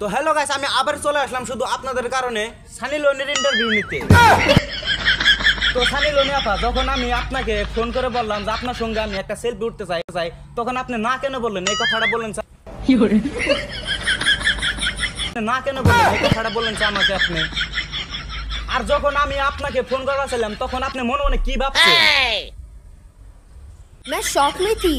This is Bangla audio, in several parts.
তো হ্যালো গাইস, আমি আবার চলে আসলাম শুধু আপনাদের কারণে সানি লিওনির ইন্টারভিউ নিতে। তো সানি লিওনি আপা, যখন আমি আপনাকে ফোন করে বললাম যে আপনার সঙ্গে আমি একটা সেলফি উঠতে চাই, তখন আপনি না কেন বললেন এই কথাটা বললেন? না কেন বললেন এই কথাটা বললেন আমাকে আপনি? আর যখন আমি আপনাকে ফোন করেছিলাম তখন আপনি মনে মনে কি ভাবছেন? मैं शॉक में थी।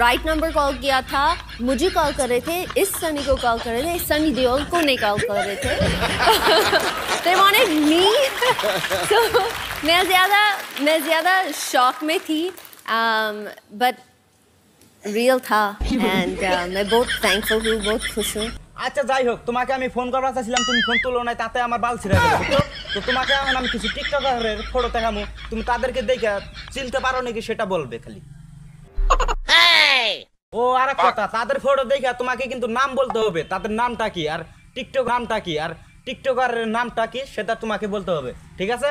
राइट नंबर कॉल किया था, मुझे कॉल कर रहे थे, इस सनी को कॉल कर रहे थे, सनी देओल को नहीं कॉल कर रहे थे। They wanted me. So मैं ज़्यादा शॉक में थी, but real था, and मैं बहुत thankful हूँ, बहुत खुश हूँ। আচ্ছা যাই হোক, তোমাকে আমি ফোন করার চাইছিলাম, তুমি ফোন তুলো নাই, তাতে আমার বাল ছিঁড়ে গেল। তো তোমাকে এখন আমি কিছু টিকটকারের ফটো দেখাবো, তুমি তাদেরকে দেখে চিনতে পারো নাকি সেটা বলবে খালি। ও আর এক কথা, তাদের ফটো দেখে তোমাকে কিন্তু নাম বলতে হবে, তাদের নামটা কি আর টিকটক নামটা কি আর টিকটকারের নামটা কি সেটা তোমাকে বলতে হবে, ঠিক আছে?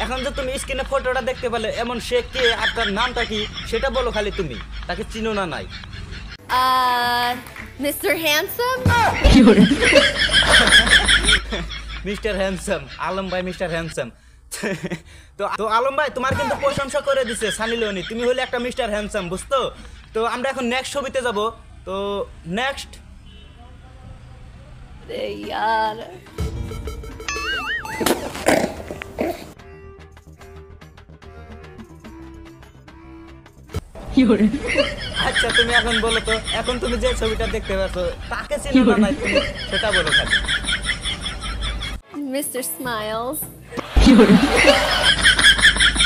এখন যে তুমি স্ক্রিনে ফটোটা দেখতে পেলে, এমন সে কে আর তার নামটা কি সেটা বলো খালি, তুমি তাকে চিনো না নাই? Mr. Handsome? Mister handsome, Alam ভাই মিস্টার হ্যান্ডসাম। তো আলম ভাই তোমার কিন্তু প্রশংসা করে দিছে সানি লিওনি, তুমি হলে একটা মিস্টার হ্যান্ডসাম, বুঝতো? তো আমরা এখন নেক্সট ছবিতে যাব। তো নেক্সট यार আচ্ছা তুমি এখন বলো তো, এখন তুমি যে ছবিটা দেখতে পাচ্ছ তাকে চিনো না নাই তুমি সেটা বলো খালি। Mr. Smiles.